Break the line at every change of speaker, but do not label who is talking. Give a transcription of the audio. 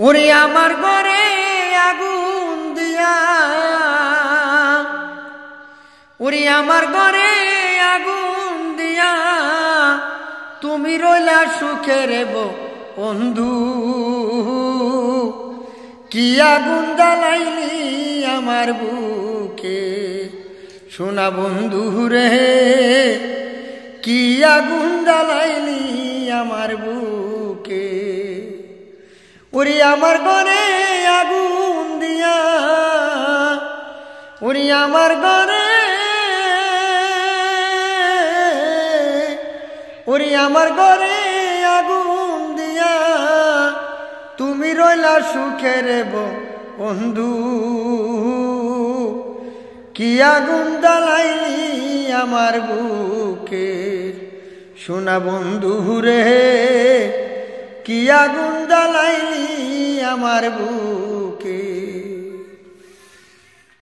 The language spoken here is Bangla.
ওরে আমার ঘরে আগুন দিয়া, ওরে আমার ঘরে আগুন দিয়া তুমি রইলা সুখের বন্ধু। কি আগুন জ্বালাইলি আমার বুকে সোনা বন্ধু রে, কি আগুন জ্বালাইলি আমার বুকে। ওরে আমার ঘরে আগুন দিয়া, ওরে আমার ঘরে, ওরে আমার ঘরে আগুন দিয়া তুমি রইলা সুখের বন্ধু। কি আগুন জ্বালাইলি আমার বুকে সোনা বন্ধু রে, কি আগুন জ্বালাইলি আমার বুকে।